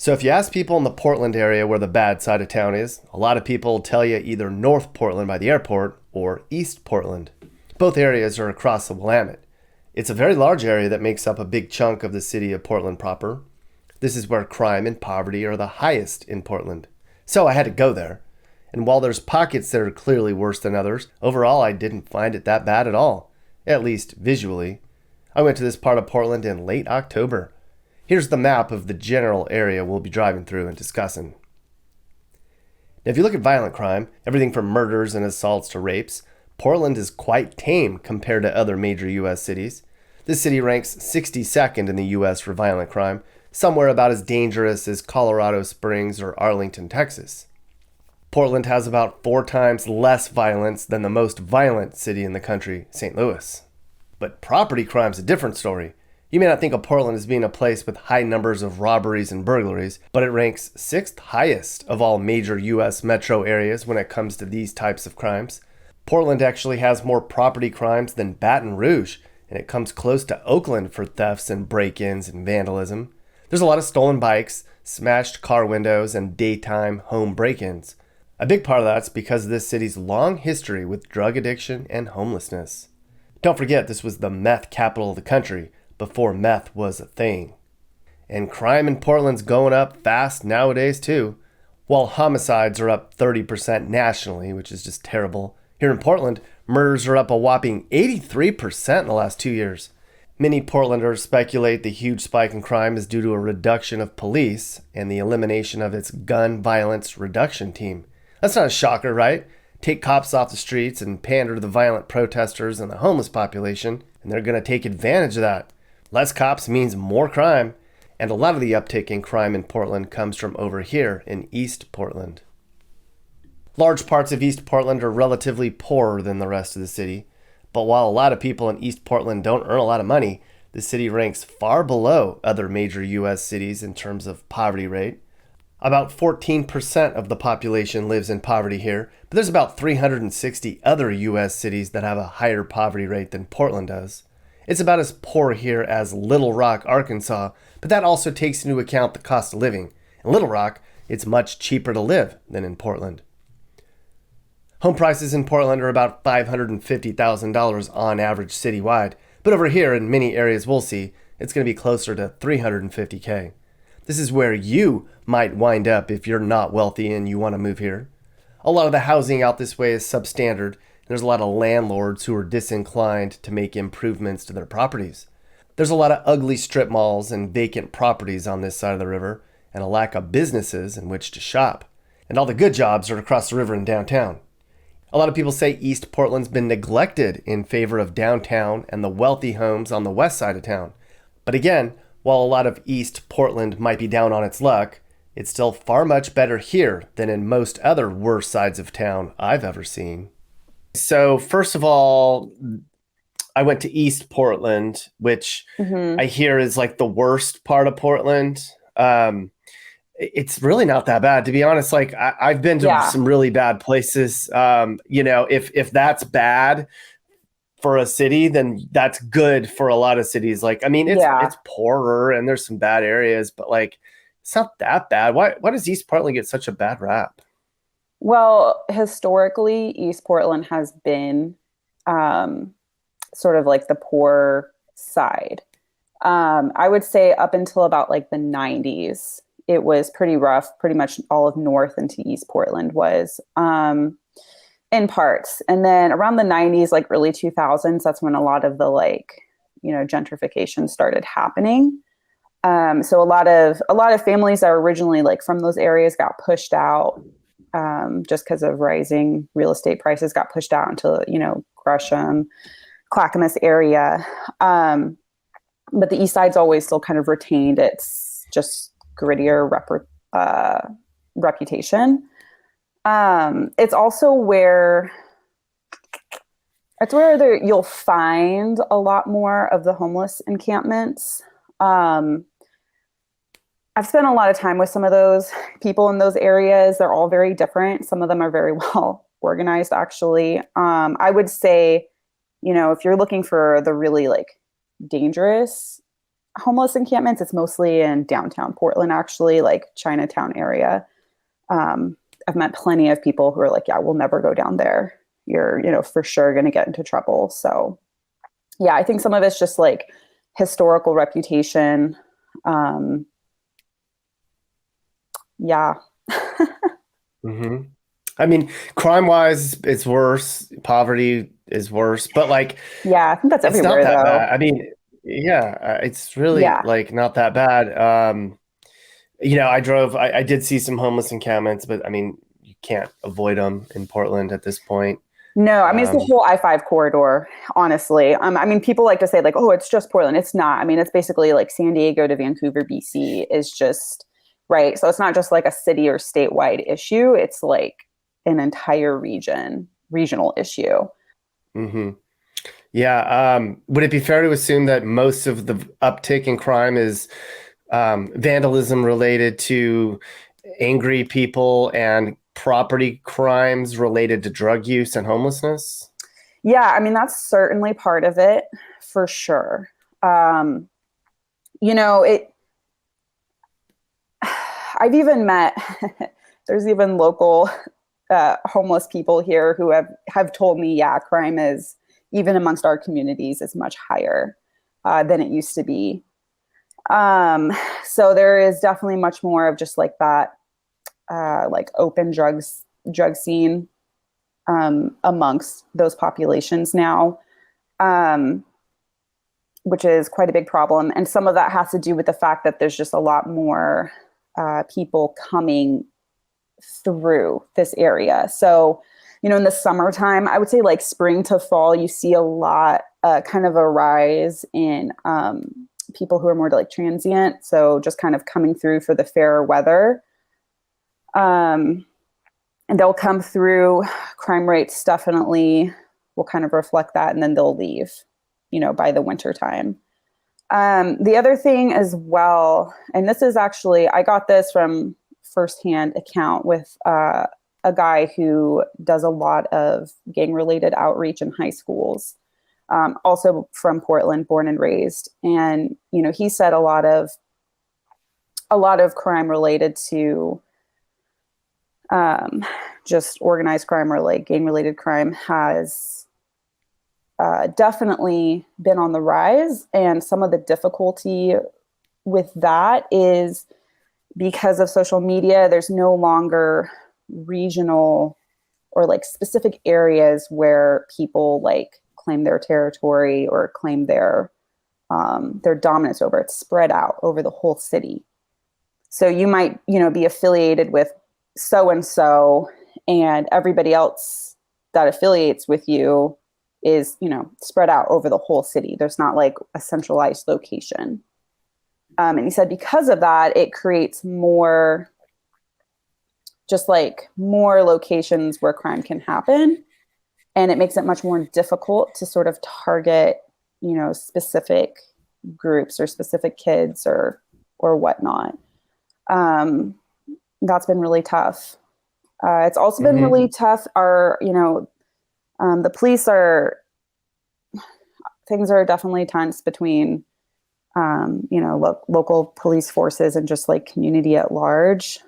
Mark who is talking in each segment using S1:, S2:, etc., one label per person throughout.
S1: So if you ask people in the Portland area where the bad side of town is, a lot of people will tell you either North Portland by the airport or East Portland. Both areas are across the Willamette. It's a very large area that makes up a big chunk of the city of Portland proper. This is where crime and poverty are the highest in Portland. So I had to go there. And while there's pockets that are clearly worse than others, overall I didn't find it that bad at all. At least visually. I went to this part of Portland in late October. Here's the map of the general area we'll be driving through and discussing. Now, if you look at violent crime, everything from murders and assaults to rapes, Portland is quite tame compared to other major U.S. cities. This city ranks 62nd in the U.S. for violent crime, somewhere about as dangerous as Colorado Springs or Arlington, Texas. Portland has about 4 times less violence than the most violent city in the country, St. Louis. But property crime's a different story. You may not think of Portland as being a place with high numbers of robberies and burglaries, but it ranks 6th highest of all major U.S. metro areas when it comes to these types of crimes. Portland actually has more property crimes than Baton Rouge, and it comes close to Oakland for thefts and break-ins and vandalism. There's a lot of stolen bikes, smashed car windows, and daytime home break-ins. A big part of that's because of this city's long history with drug addiction and homelessness. Don't forget, this was the meth capital of the country before meth was a thing. And crime in Portland's going up fast nowadays too. While homicides are up 30% nationally, which is just terrible, here in Portland, murders are up a whopping 83% in the last 2 years. Many Portlanders speculate the huge spike in crime is due to a reduction of police and the elimination of its gun violence reduction team. That's not a shocker, right? Take cops off the streets and pander to the violent protesters and the homeless population, and they're going to take advantage of that. Less cops means more crime, and a lot of the uptick in crime in Portland comes from over here in East Portland. Large parts of East Portland are relatively poorer than the rest of the city, but while a lot of people in East Portland don't earn a lot of money, the city ranks far below other major U.S. cities in terms of poverty rate. About 14% of the population lives in poverty here, but there's about 360 other U.S. cities that have a higher poverty rate than Portland does. It's about as poor here as Little Rock, Arkansas, but that also takes into account the cost of living. In Little Rock, it's much cheaper to live than in Portland. Home prices in Portland are about $550,000 on average citywide, but over here in many areas we'll see, it's going to be closer to $350K. This is where you might wind up if you're not wealthy and you want to move here. A lot of the housing out this way is substandard. There's a lot of landlords who are disinclined to make improvements to their properties. There's a lot of ugly strip malls and vacant properties on this side of the river, and a lack of businesses in which to shop. And all the good jobs are across the river in downtown. A lot of people say East Portland's been neglected in favor of downtown and the wealthy homes on the west side of town. But again, while a lot of East Portland might be down on its luck, it's still far much better here than in most other worse sides of town I've ever seen. So first of all, I went to East Portland, which I hear is like the worst part of Portland. It's really not that bad, to be honest. Like I've been to some really bad places. If that's bad for a city, then that's good for a lot of cities. Like, I mean, it's poorer and there's some bad areas, but like, it's not that bad. Why does East Portland get such a bad rap?
S2: Well, historically, East Portland has been sort of like the poor side. I would say up until about like the 90s, it was pretty rough. Pretty much all of North into East Portland was in parts. And then around the 90s, like early 2000s, that's when a lot of the gentrification started happening. So a lot of families that were originally like from those areas got pushed out. Just because of rising real estate prices, got pushed out into, Gresham, Clackamas area. But the East Side's always still kind of retained its just grittier reputation. It's also where you'll find a lot more of the homeless encampments. I've spent a lot of time with some of those people in those areas. They're all very different. Some of them are very well organized, actually. I would say, if you're looking for the really like dangerous homeless encampments. It's mostly in downtown Portland, actually, like Chinatown area. I've met plenty of people who are like, yeah, we'll never go down there. You're, for sure going to get into trouble. So yeah, I think some of it's just like historical reputation. Yeah.
S1: Hmm. I mean, crime wise, it's worse. Poverty is worse, but like,
S2: Yeah, I think that's
S1: it's not
S2: everywhere
S1: that
S2: though.
S1: bad. I mean, yeah, it's really
S2: Yeah.
S1: like not that bad. I did see some homeless encampments, but I mean, you can't avoid them in Portland at this point.
S2: No, I mean, it's the
S1: Um,
S2: whole I-5 corridor, honestly. I mean, people like to say like, oh, it's just Portland. It's not. I mean, it's basically like San Diego to Vancouver, BC is just, right. So it's not just like a city or statewide issue. It's like an entire regional issue.
S1: mhm. Yeah. Would it be fair to assume that most of the uptick in crime is vandalism related to angry people and property crimes related to drug use and homelessness?
S2: Yeah, I mean, that's certainly part of it for sure. Um, it I've even met there's even local homeless people here who have told me, yeah, crime is even amongst our communities is much higher than it used to be. So there is definitely much more of just like that, like open drug scene amongst those populations now, um, which is quite a big problem. And some of that has to do with the fact that there's just a lot more people coming through this area. So, in the summertime, I would say like spring to fall, you see a lot, kind of a rise in people who are more like transient. So just kind of coming through for the fairer weather. And they'll come through. Crime rates definitely will kind of reflect that, and then they'll leave, by the winter time. The other thing as well, and this is actually, I got this from firsthand account with a guy who does a lot of gang related outreach in high schools, also from Portland, born and raised. And, he said a lot of crime related to just organized crime or like gang related crime has definitely been on the rise. And some of the difficulty with that is because of social media, there's no longer regional or like specific areas where people like claim their territory or claim their dominance over. It's spread out over the whole city. So you might, be affiliated with so and so, and everybody else that affiliates with you is, spread out over the whole city. There's not like a centralized location. And he said because of that, it creates more locations where crime can happen. And it makes it much more difficult to sort of target, specific groups or specific kids or whatnot. That's been really tough. It's also been
S1: Hmm.
S2: really tough. The police things are definitely tense between, local police forces and just like community at large.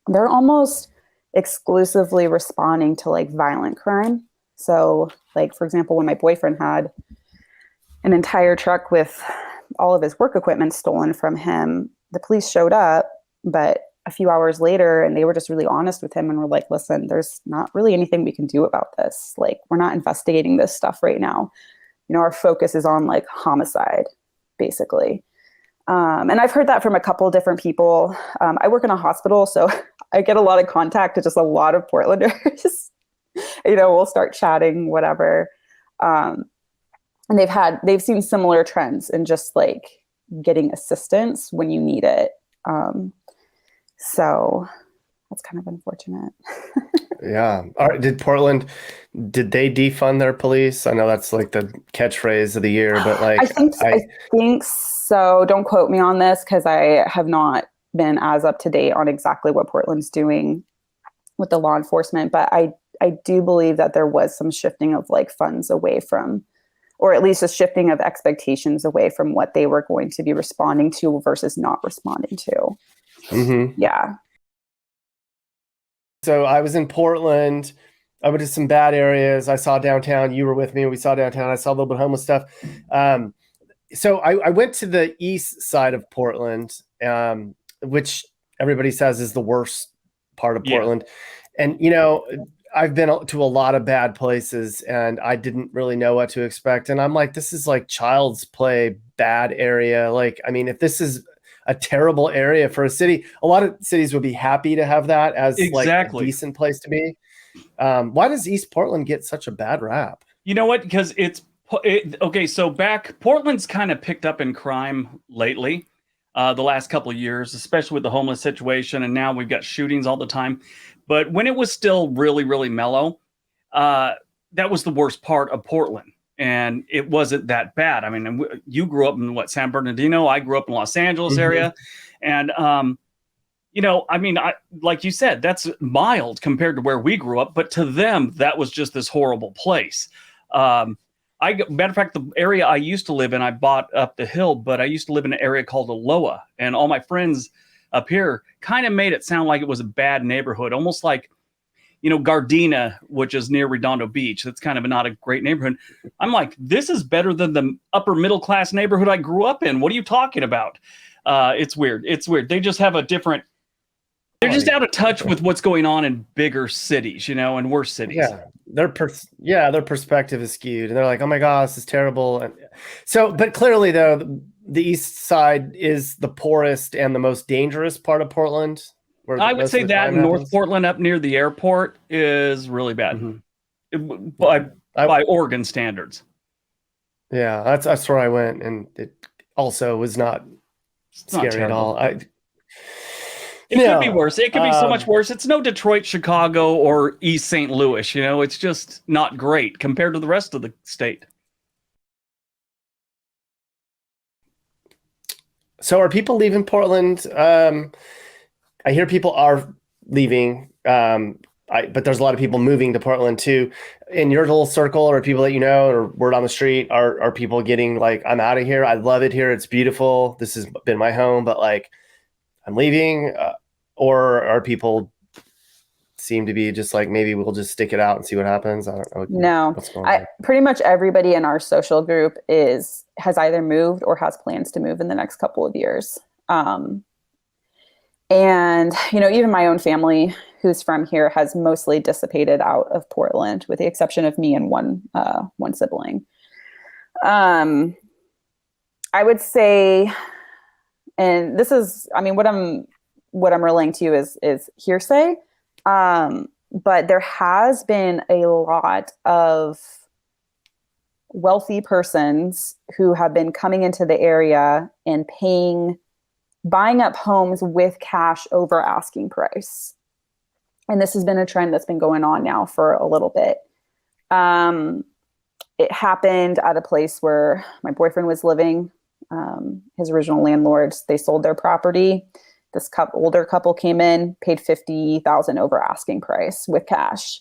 S2: They're almost exclusively responding to like violent crime. So like, for example, when my boyfriend had an entire truck with all of his work equipment stolen from him, the police showed up, but a few hours later, and they were just really honest with him and were like, listen, there's not really anything we can do about this. Like, we're not investigating this stuff right now. Our focus is on like homicide, basically. And I've heard that from a couple of different people. I work in a hospital, so I get a lot of contact with just a lot of Portlanders. We'll start chatting, whatever. And they've seen similar trends in just like getting assistance when you need it. So that's kind of unfortunate.
S1: Yeah. Did they defund their police? I know that's like the catchphrase of the year, but
S2: I
S1: like,
S2: think I think so. Don't quote me on this because I have not been as up to date on exactly what Portland's doing with the law enforcement, but I do believe that there was some shifting of like funds away from or at least a shifting of expectations away from what they were going to be responding to versus not responding to.
S1: Mm-hmm.
S2: Yeah.
S1: So I was in Portland. I went to some bad areas. I saw downtown. You were with me. We saw downtown. I saw a little bit of homeless stuff. So I went to the east side of Portland, which everybody says is the worst part of Portland. And, you know, I've been to a lot of bad places and I didn't really know what to expect. And I'm like, this is like child's play, bad area. Like, I mean, if this is a terrible area for a city, a lot of cities would be happy to have that as like a decent place to be. Why does East Portland get such a bad rap?
S3: You know what? Because okay. So Portland's kind of picked up in crime lately, the last couple of years, especially with the homeless situation, and now we've got shootings all the time. But when it was still really, really mellow, that was the worst part of Portland, and it wasn't that bad. I mean, you grew up in San Bernardino. I grew up in Los Angeles area, and you know, I mean, like you said, that's mild compared to where we grew up, but to them, that was just this horrible place. Matter of fact, the area I used to live in, I bought up the hill, but I used to live in an area called Aloha, and all my friends up here kind of made it sound like it was a bad neighborhood, almost like, you know, Gardena, which is near Redondo Beach. That's kind of not a great neighborhood. I'm like, this is better than the upper middle class neighborhood I grew up in. What are you talking about? It's weird. It's weird. They just have a different. They're just out of touch with what's going on in bigger cities, you know, and worse cities.
S1: Yeah, their perspective is skewed, and they're like, "Oh my gosh, this is terrible." And so, but clearly, though, the east side is the poorest and the most dangerous part of Portland.
S3: I would say that North Portland, up near the airport, is really bad by Oregon standards.
S1: Yeah, that's where I went, and it also was not scary at all.
S3: It could be worse. It could be so much worse. It's no Detroit, Chicago, or East St. Louis. You know, it's just not great compared to the rest of the state.
S1: So are people leaving Portland? I hear people are leaving, but there's a lot of people moving to Portland too. In your little circle, or people that you know, or word on the street, are people getting like, I'm out of here. I love it here. It's beautiful. This has been my home, but like, I'm leaving, or are people seem to be just like, maybe we'll just stick it out and see what happens? I don't know.
S2: No,
S1: what's going on.
S2: Pretty much everybody in our social group has either moved or has plans to move in the next couple of years. And, you know, even my own family who's from here has mostly dissipated out of Portland, with the exception of me and one sibling. I would say, and this is, I mean, what I'm relaying to you is hearsay. But there has been a lot of wealthy persons who have been coming into the area and buying up homes with cash over asking price. And this has been a trend that's been going on now for a little bit. It happened at a place where my boyfriend was living. His original landlords, they sold their property. This older couple came in, paid $50,000 over asking price with cash.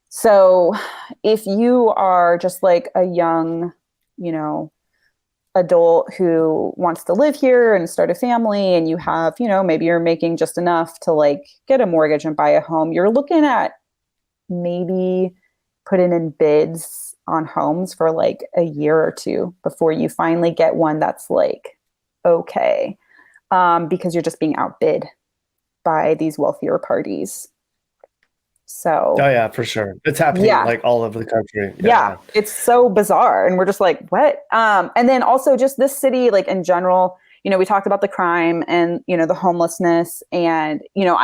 S2: So if you are just like a young, you know, adult who wants to live here and start a family, and you have, you know, maybe you're making just enough to like get a mortgage and buy a home, you're looking at maybe putting in bids on homes for like a year or two before you finally get one that's like okay, because you're just being outbid by these wealthier parties. So
S1: oh yeah, for sure, it's happening like all over the country.
S2: Yeah, it's so bizarre, and we're just like, what? And then also just this city, like in general, you know, we talked about the crime and, you know, the homelessness. And, you know,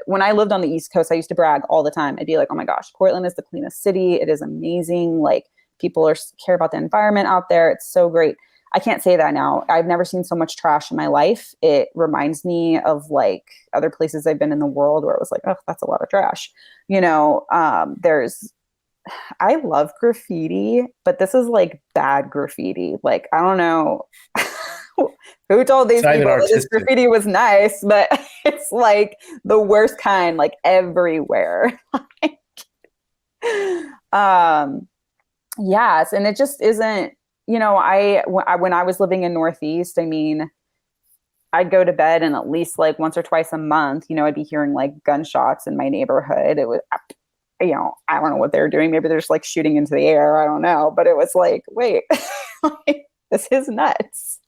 S2: when I lived on the East Coast, I used to brag all the time. I'd be like, oh my gosh, Portland is the cleanest city. It is amazing. Like, people care about the environment out there. It's so great. I can't say that now. I've never seen so much trash in my life. It reminds me of like other places I've been in the world where it was like, oh, that's a lot of trash. You know, I love graffiti, but this is like bad graffiti. Like, I don't know who told these people that this graffiti was nice, but it's like the worst kind, like everywhere. Yes. And it just isn't, when I was living in Northeast, I mean, I'd go to bed and at least like once or twice a month, I'd be hearing like gunshots in my neighborhood. It was, I don't know what they're doing. Maybe they're just like shooting into the air. I don't know. But it was like, wait, like, this is nuts.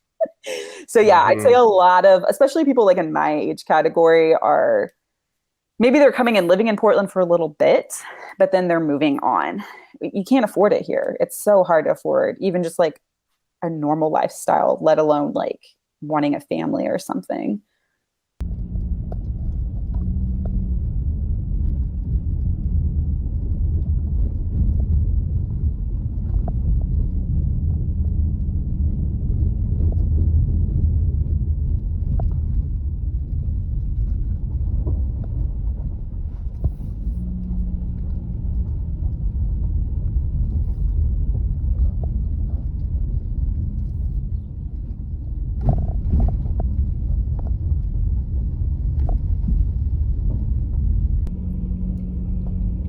S2: So yeah, I'd say a lot of, especially people like in my age category are, maybe they're coming and living in Portland for a little bit, but then they're moving on. You can't afford it here. It's so hard to afford even just like a normal lifestyle, let alone like wanting a family or something.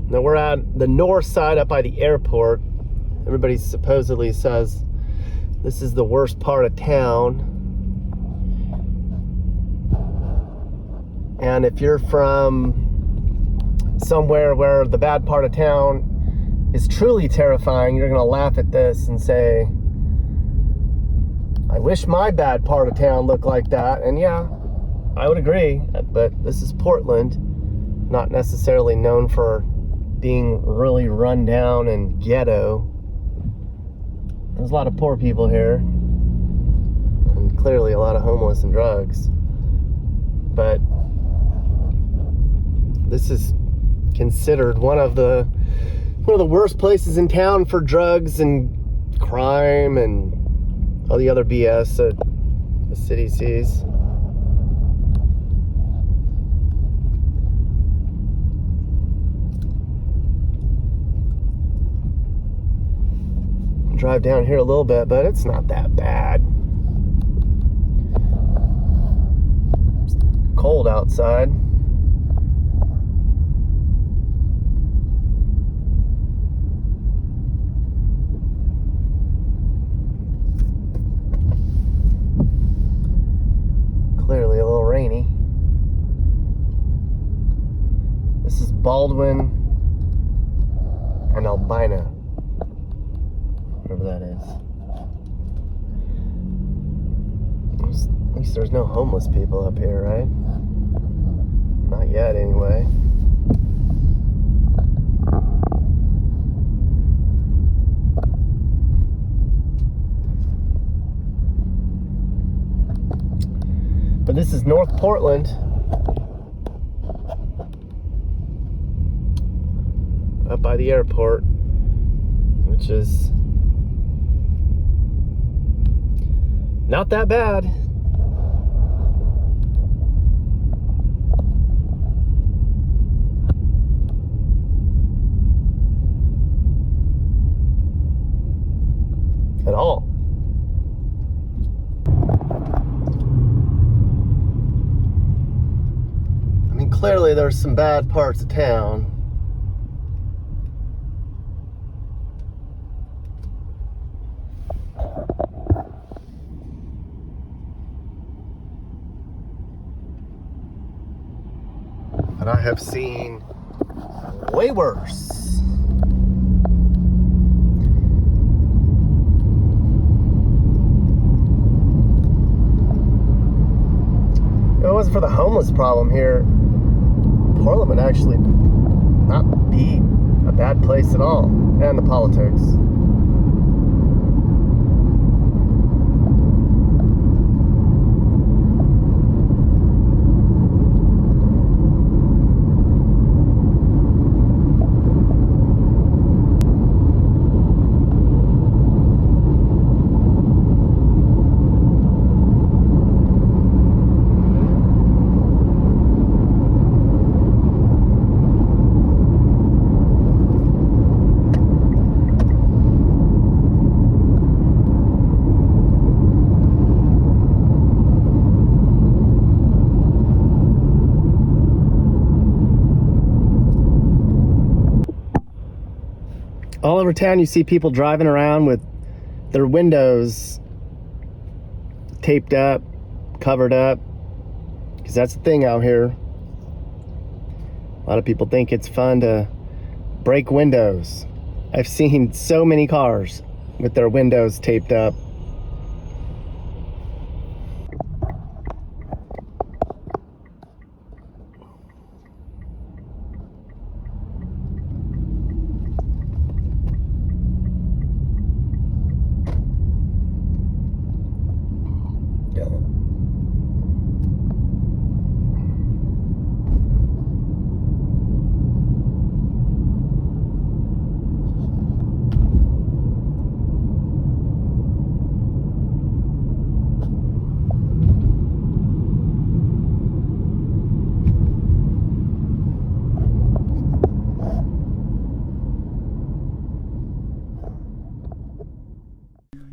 S1: Now we're at the north side up by the airport. Everybody supposedly says this is the worst part of town. And if you're from somewhere where the bad part of town is truly terrifying, you're gonna laugh at this and say, I wish my bad part of town looked like that. And yeah, I would agree, but this is Portland, not necessarily known for being really run down and ghetto. There's a lot of poor people here, and clearly a lot of homeless and drugs. But this is considered one of the worst places in town for drugs and crime and all the other BS that the city sees. Drive down here a little bit, but it's not that bad. It's cold outside. Clearly a little rainy. This is Baldwin and Albina, whatever that is. At least there's no homeless people up here, right? Not yet, anyway. But this is North Portland. Up by the airport, which is not that bad. At all. I mean, clearly there's some bad parts of town. But I have seen way worse. If it wasn't for the homeless problem here, Portland would actually not be a bad place at all. And the politics. All over town you see people driving around with their windows taped up, covered up, because that's the thing out here. A lot of people think it's fun to break windows. I've seen so many cars with their windows taped up.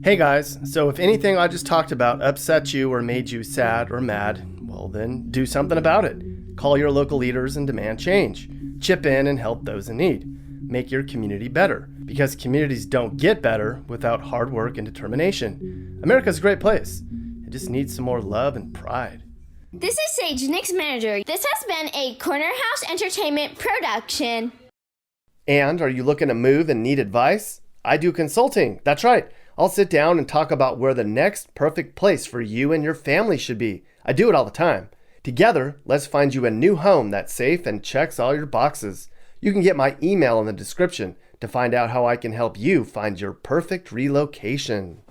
S1: Hey guys, so if anything I just talked about upset you or made you sad or mad, well then do something about it. Call your local leaders and demand change. Chip in and help those in need. Make your community better, because communities don't get better without hard work and determination. America's a great place. It just needs some more love and pride.
S4: This is Sage, Nick's manager. This has been a Corner House Entertainment production.
S1: And are you looking to move and need advice? I do consulting. That's right. I'll sit down and talk about where the next perfect place for you and your family should be. I do it all the time. Together, let's find you a new home that's safe and checks all your boxes. You can get my email in the description to find out how I can help you find your perfect relocation.